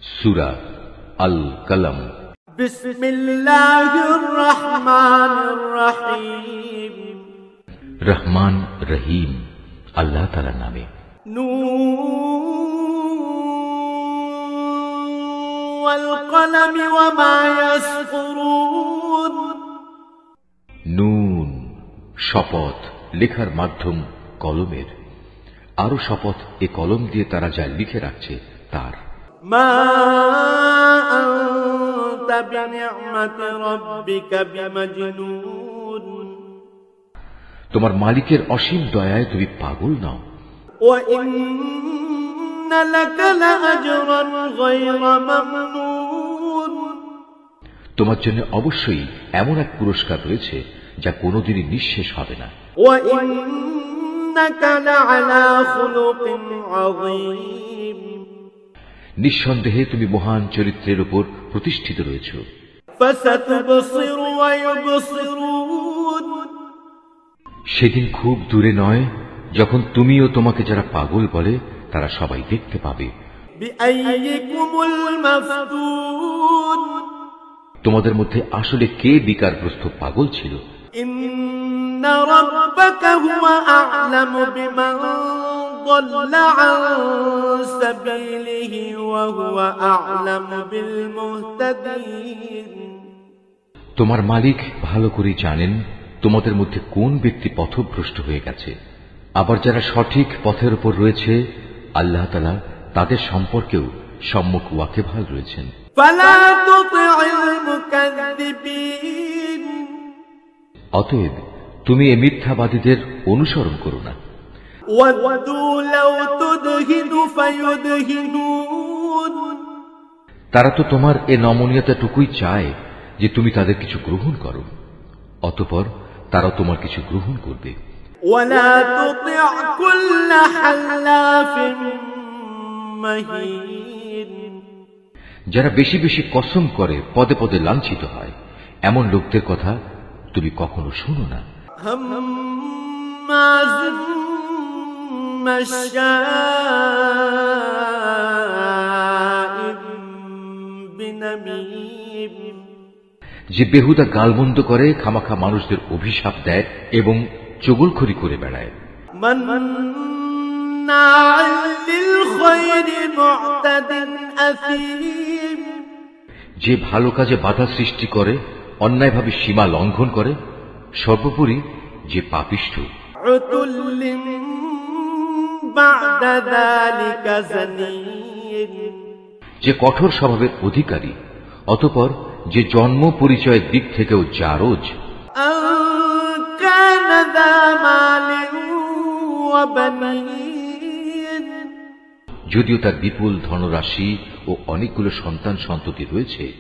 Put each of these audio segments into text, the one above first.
সূরা আল কলম। বিসমিল্লাহির রহমানির রহিম। রহমান রহিম আল্লাহ তাআলার নামে। নুন ওয়াল কলমি ওয়া মা ইয়াসফুরুন। নুন শপথ, লেখার মাধ্যম কলমের। আরো শপথ এ কলম দিয়ে তারা যা লিখে রাখছে তার। মা আনতা বিনি'মাতি রাব্বিকা বিমাজনুন। তোমার মালিকের অসীম দয়ায় তুমি পাগল নও। ওয়া ইন্না লাকা লাআজরান গায়রা মামনুন। তোমার জন্য অবশ্যই এমন এক পুরস্কার রয়েছে যা কোনোদিনই নিঃশেষ হবে না। ওয়া ইন্নাকা লাআলা খুলুকিন আযীম। নিঃসন্দেহে তুমি মহান চরিত্রের উপর প্রতিষ্ঠিত রয়েছ। ফাসাতুবসিরু ওয়া ইউবসিরুন। সেদিন খুব দূরে নয় যখন তুমি ও তোমাকে যারা পাগল বলে তারা সবাই দেখতে পাবে। বিআইয়িকুমুল মাফতুন। তোমাদের মধ্যে আসলে কে বিকারগ্রস্ত পাগল ছিল। ইন্না রাব্বাকা হুয়া আ'লামু বিমান দাল্লা আন সাবিলিহি ওয়া হুয়া আ'লামু বিল মুহতাদিন। তোমার মালিক ভালো করে জানেন তোমাদের মধ্যে কোন ব্যক্তি পথভ্রষ্ট হয়ে গেছে। আবার যারা সঠিক পথের উপর রয়েছে আল্লাহ তাআলা তাদের সম্পর্কেও সম্যক ওয়াকিবহাল রয়েছেন। ফালা তুতি'ল মুকাজ্জিবিন। অতএব তুমি এই মিথ্যাবাদীদের অনুসরণ করো না। ওয়াদু লাউ তুদহিনু ফায়ুদহিনুন। তারা তো তোমার এ নমনীয়তাটুকুই চায় যে তুমি তাদের কিছু গ্রহণ করো, অতঃপর তারা তোমার কিছু গ্রহণ করবে। ওয়ালা তুতি' কুল্লা হাল্লাফিন মাহিন। যারা বেশি বেশি কসম করে পদে পদে লাঞ্ছিত হয় এমন লোকদের কথা তুমি কখনো শোনো না। হাম্মাযিন মাশাa'ইন বিনামিম। যে বেহুদা গালমন্দ করে, খামাখা মানুষদের অভিশাপ দেয় এবং চগলখড়ি করে বেড়ায়। মান্না'আন লিল খায়রি মু'তাদিন আথীম। যে ভালো কাজে বাধা সৃষ্টি করে, অন্যায়ভাবে সীমা লঙ্ঘন করে, সর্বোপরি যে পাপিষ্ঠ। উতুল্লিন বা'দা যালিকা জানিন। যে কঠোর স্বভাবের অধিকারী, অতঃপর যে জন্ম পরিচয়ের দিক থেকেও জারজ। কানা যা মালিন ওয়া বানিন। যদিও তার বিপুল ধনরাশি ও অনেকগুলো সন্তান সন্ততি রয়েছে।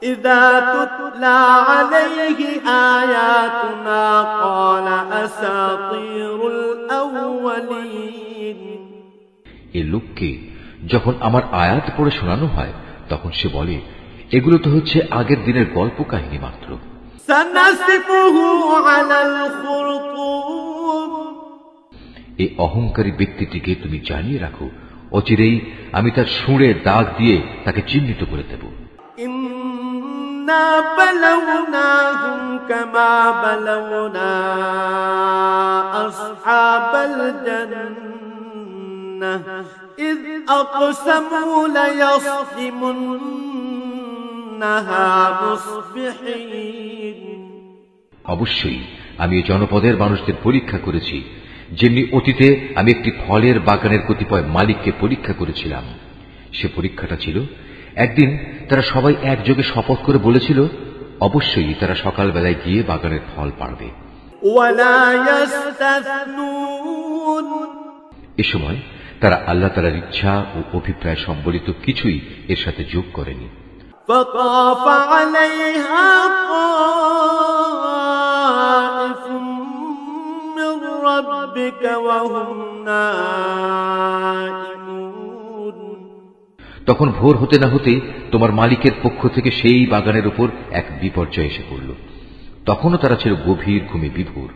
ইযা তুতলা আলাইহি আয়াতুনা ক্বালা আসাতিরুল আউয়ালিন। এ লোককে যখন আমার আয়াত পড়ে শোনানো হয় তখন সে বলে, এগুলো তো হচ্ছে আগের দিনের গল্প কাহিনী মাত্র। সানাসিফুহু আলাল খুরতুম। এই অহংকারী ব্যক্তিটিকে তুমি জানিয়ে রাখো, অচিরেই আমি তার সুঁড়ে দাগ দিয়ে তাকে চিহ্নিত করে দেব। ইন্না বালাওনাহুম কামা বালাওনা আসহাবাল জান্নাহ ইয আকসামু লায়াসলিমুন্নাহা মুসবিহিন। অবশ্যই আমি এই জনপদের মানুষদের পরীক্ষা করেছি, যেমনি অতীতে আমি একটি ফলের বাগানের কতিপয় মালিককে পরীক্ষা করেছিলাম। সে পরীক্ষাটা ছিল, একদিন তারা সবাই একযোগে শপথ করে বলেছিল অবশ্যই তারা সকালবেলায় গিয়ে বাগানের ফল পাড়বে। এ সময় তারা আল্লাহ তাআলার ইচ্ছা ও অভিপ্রায় সম্বলিত কিছুই এর সাথে যোগ করেনি। فطاف عليها طائف من ربك وهم نائمون। তখন ভোর হতে না হতে তোমার মালিকের পক্ষ থেকে সেই বাগানের উপর এক বিপর্যয় এসে পড়ল। তখনও তারা ছিল গভীর ঘুমে বিভোর।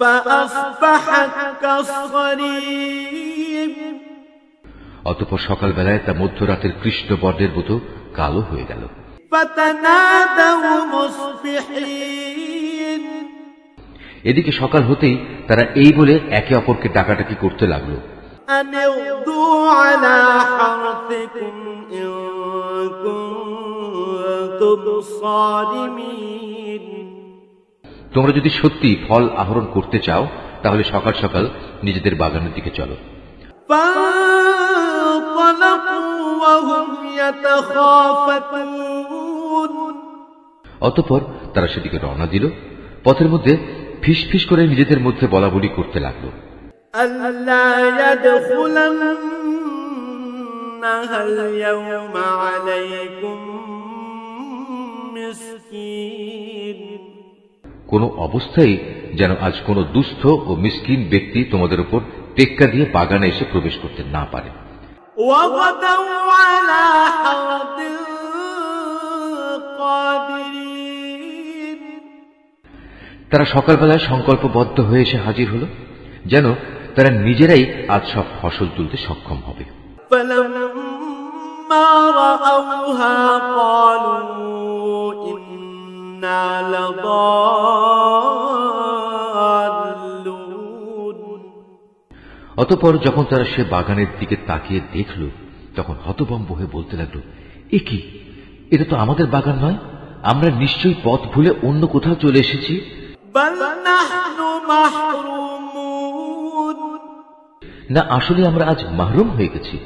فأصبحت كالصريم। অতঃপর সকালবেলায় তা মধ্যরাতের কৃষ্ণ বর্ণের মতো কালো হয়ে গেল। فتنادوا مصبحين এদিকে সকাল হতেই তারা এই বলে একে অপরকে ডাকাডাকি করতে লাগলো, أن اغدوا على حرثكم إن كنتم صارمين। তোমরা যদি সত্যি ফল আহরণ করতে চাও তাহলে সকাল সকাল নিজেদের বাগানের দিকে চলো। فانطلقوا وهم يتخافتون অতঃপর তারা সেদিকে রওনা দিল। পথের মধ্যে ফিস ফিস করে নিজেদের মধ্যে বলাবলি করতে লাগলো, ألا يدخلنها اليوم عليكم مسكين। কোন অবস্থায় যেন আজ কোন দুস্থ ও মিসকিন ব্যক্তি তোমাদের উপর টেক্কা দিয়ে বাগানে এসে প্রবেশ করতে না পারে। وغدوا على حرد قادرين তারা সকালবেলায় সংকল্পবদ্ধ হয়ে এসে হাজির হল, যেন তারা নিজেরাই আজ সব ফসল তুলতে সক্ষম হবে। فلما رأوها قالوا إنا لضالون অতঃপর যখন তারা সে বাগানের দিকে তাকিয়ে দেখল, তখন হতভম্ব হয়ে বলতে লাগলো, এ কি, এটা তো আমাদের বাগান নয়, আমরা নিশ্চয়ই পথ ভুলে অন্য কোথাও চলে এসেছি। بل نحن محرومون না, আসলে আমরা আজ মাহরুম হয়ে গেছি।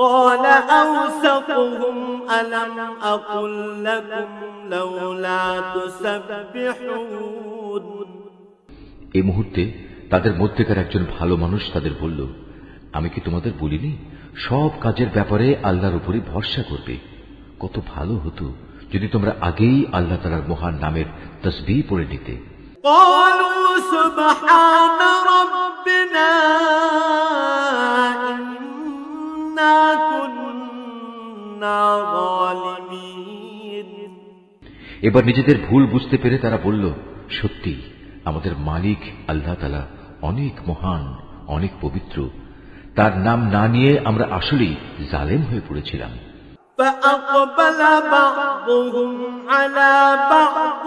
قال أوسطهم ألم أقل لكم لولا تسبحون এই মুহূর্তে তাদের মধ্যেকার একজন ভালো মানুষ তাদের বলল, আমি কি তোমাদের বলিনি সব কাজের ব্যাপারে আল্লাহর উপরই ভরসা করবে? কত ভালো হতো যদি তোমরা আগেই আল্লাহ তাআলার মহান নামের তাসবিহ পড়ে নিতে। قالوا سبحان ربنا إنا كنا ظالمين এবার নিজেদের ভুল বুঝতে পেরে তারা বলল, সত্যি আমাদের মালিক আল্লাহ তাআলা অনেক মহান, অনেক পবিত্র, তার নাম না নিয়ে আমরা আসলেই জালেম হয়ে পড়েছিলাম। فأقبل بعضهم على بعض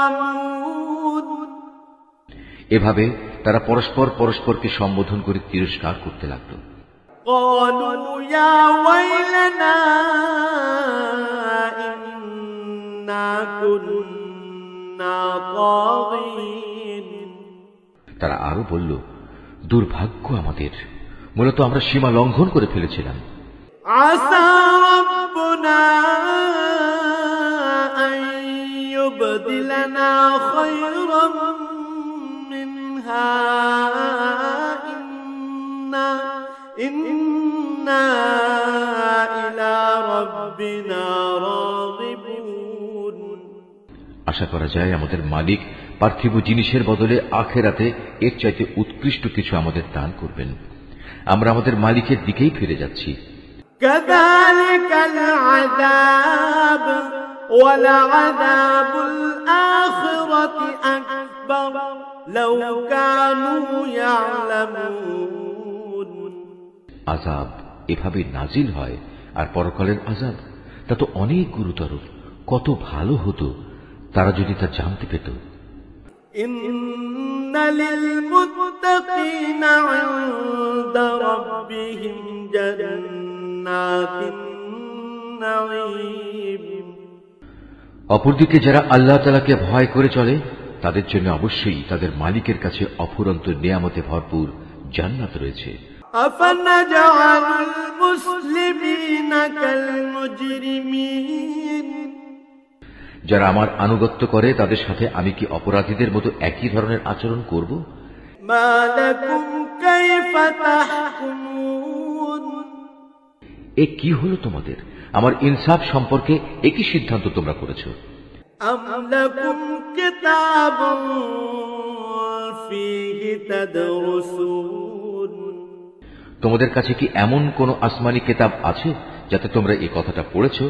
يتلاومون এভাবে তারা পরস্পর পরস্পরকে সম্বোধন করে তিরস্কার করতে লাগলো। قالوا يا ويلنا إنا كنا طاغين তারা আরো বলল, দুর্ভাগ্য আমাদের, মূলত আমরা সীমা লঙ্ঘন করে ফেলেছিলাম। عسى ربنا أن يبدلنا خيرا منها إنا إلى ربنا راغبون আশা করা যায় আমাদের মালিক পার্থিব জিনিসের বদলে আখিরাতে এর চাইতে উৎকৃষ্ট কিছু আমাদের দান করবেন। আমরা আমাদের মালিকের দিকেই ফিরে যাচ্ছি। كذلك العذاب ولعذاب الآخرة أكبر لو كانوا يعلمون আযাব এভাবে নাজিল হয়, আর পরকালের আযাব তা তো অনেক গুরুতর। কত ভালো হতো তারা যদি তা জানতে পেত। إن للمتقين عند ربهم جنات النعيم অপরদিকে যারা আল্লাহ তাআলাকে ভয় করে চলে তাদের জন্য অবশ্যই তাদের মালিকের কাছে অফুরন্ত নিয়ামতে ভরপুর জান্নাত রয়েছে। أفنجعل المسلمين كالمجرمين যারা আমার আনুগত্য করে তাদের সাথে আমি কি অপরাধীদের মতো একই ধরনের আচরণ করব? ما لكم كيف تحكمون এ কি হলো তোমাদের? আমার ইনসাফ সম্পর্কে একই সিদ্ধান্ত তোমরা করেছো? أم لكم كتاب فيه تدرسون তোমাদের কাছে কি এমন কোন আসমানি কিতাব আছে যাতে তোমরা এই কথাটা পড়েছো?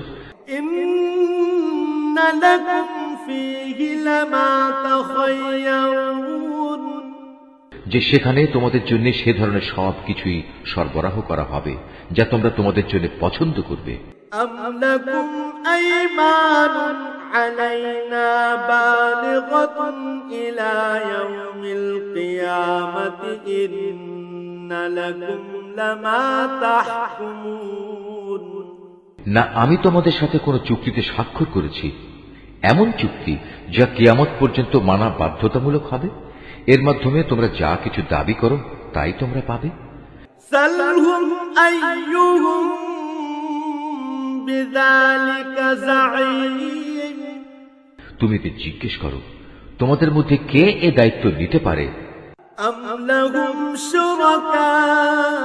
إن لكم فيه لما تخيرون যে সেখানে তোমাদের জন্য সে ধরনের সব কিছুই সরবরাহ করা হবে যা তোমরা তোমাদের জন্য পছন্দ করবে। أم لكم أيمان علينا بالغة إلى يوم القيامة إن لكم لما تحكمون। না আমি তোমাদের সাথে কোনো চুক্তিতে স্বাক্ষর করেছি, এমন চুক্তি যা কিয়ামত পর্যন্ত মানা বাধ্যতামূলক হবে। এর মাধ্যমে তোমরা যা কিছু দাবি করো তাই তোমরা পাবে। سلهم أيهم بذلك زعيم। তুমি এদের জিজ্ঞেস করো তোমাদের মধ্যে কে এ দায়িত্ব নিতে পারে। أم لهم شركاء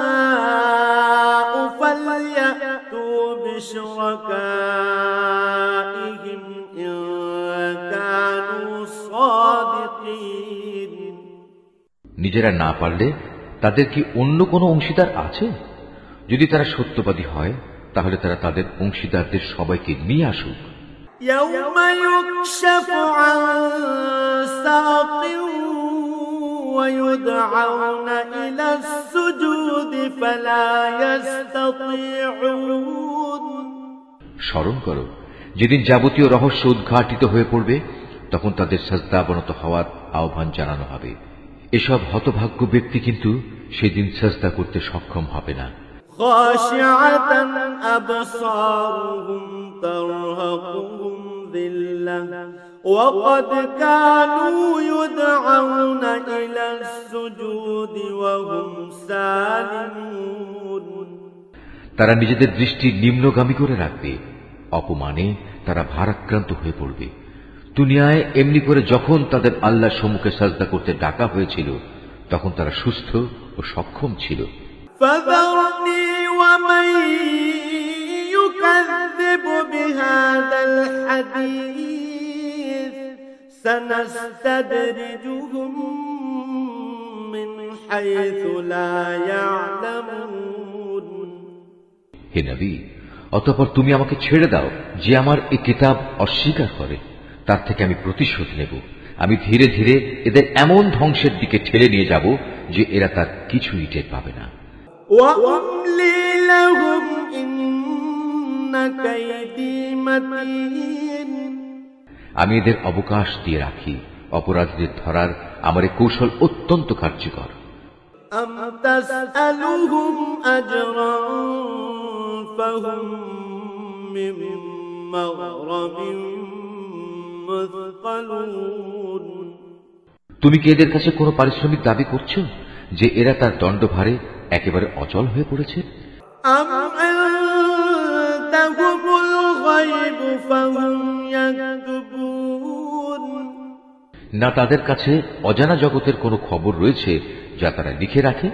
فليأتوا بشركائهم إن كانوا صادقين। নিজেরা না পারলে তাদের কি অন্য কোনো অংশীদার আছে? যদি তারা সত্যবাদী হয় তাহলে তারা তাদের অংশীদারদের সবাইকে নিয়ে আসুক। يوم يكشف عن ساق ويدعون إلى السجود فلا يستطيعون। স্মরণ করো যেদিন যাবতীয় রহস্য উদ্ঘাটিত হয়ে পড়বে তখন তাদের সাজদাবনত হওয়ার আহ্বান জানানো হবে। এসব হতভাগ্য ব্যক্তি কিন্তু সেদিন সাজদা করতে সক্ষম হবে না। خاشعة أبصارهم ترهقهم ذلة وقد كانوا يدعون إلى السجود وهم سالمون। তারা নিজেদের দৃষ্টি নিম্নগামী করে রাখবে, অপমানে তারা ভারাক্রান্ত হয়ে পড়বে। দুনিয়ায় এমনি করে যখন তাদের আল্লাহর সম্মুখে সাজদা করতে ডাকা হয়েছিল তখন তারা সুস্থ ও সক্ষম ছিল। فذرني ومن يكذب بهذا الحديث سنستدرجهم من حيث لا يعلمون। হে নবী, অতঃপর তুমি আমাকে ছেড়ে দাও যে আমার এই কিতাব অস্বীকার করে, তার থেকে আমি প্রতিশোধ নেব। আমি ধীরে ধীরে এদের এমন ধ্বংসের দিকে ঠেলে নিয়ে যাব যে এরা তার কিছুই টের পাবে না। وأملي لهم إن كيدي متين। আমি এদের অবকাশ দিয়ে রাখি, অপরাধীদের ধরার আমার এই কৌশল অত্যন্ত কার্যকর। أم تسألهم أجرا فهم من مغرم مثقلون। তুমি কি এদের কাছে কোনো পারিশ্রমিক দাবি করছো যে এরা তার দণ্ডভারে একেবারে অচল হয়ে পড়েছে? أم عندهم الغيب فهم يكتبون। না তাদের কাছে অজানা জগতের কোনো খবর রয়েছে যা তারা লিখে রাখে?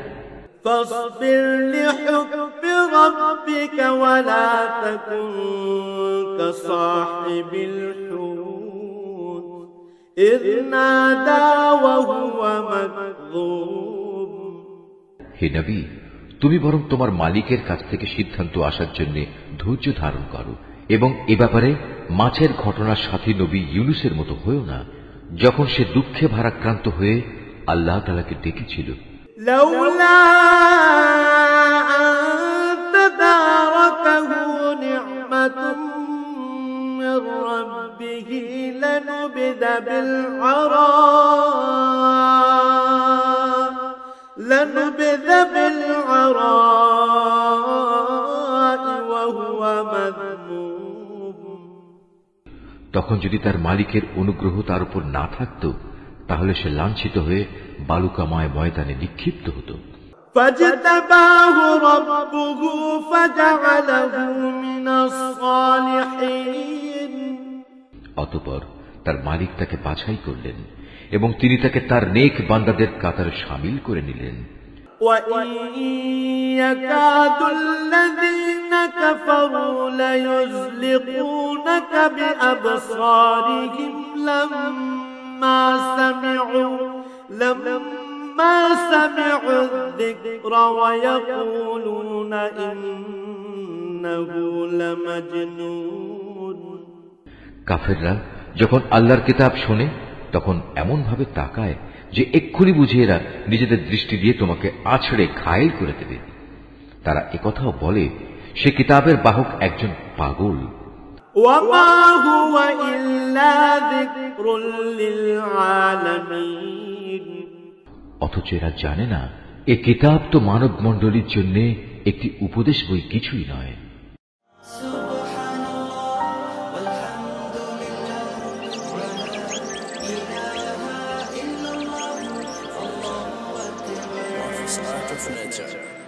فاصبر لحكم ربك ولا تكن كصاحب الحوت إذ نادى وهو مكظوم। হে নবী, তুমি বরং তোমার মালিকের কাছ থেকে সিদ্ধান্ত আসার জন্য ধৈর্য ধারণ করো এবং এ ব্যাপারে মাছের ঘটনার সাথী নবী ইউনুসের মতো হয়েও না, যখন সে দুঃখে ভারাক্রান্ত হয়ে আল্লাহ তাআলাকে ডেকেছিল। لولا أن تداركه نعمة من ربه لنبذ بالعراء وهو مذموم। তখন যদি তার মালিকের অনুগ্রহ তার উপর না থাকত তাহলে সে লাঞ্ছিত হয়ে বালুকাময় ময়দানে নিক্ষিপ্ত হতো। فاجتباه ربه فجعله من الصالحين। অতঃপর তার মালিক তাকে বাছাই করলেন এবং তিনি তাকে তার নেক বান্দাদের কাতারে শামিল করে নিলেন। وإن يكاد الذين كفروا ليزلقونك بأبصارهم لما سمعوا الذكر ويقولون إنه لمجنون। কাফেররা যখন আল্লাহর কিতাব শোনে তখন এমন ভাবে তাকায় যে এক্ষুনি বুঝে এরা নিজেদের দৃষ্টি দিয়ে তোমাকে আছড়ে ঘায়েল করে দেবে। তারা একথাও বলে সে কিতাবের বাহক একজন পাগল। وما هو إلا ذكر للعالمين অথচ এরা জানে না এ কিতাব তো মানব মণ্ডলীর জন্য একটি উপদেশ বই, কিছুই নয়। Art of nature.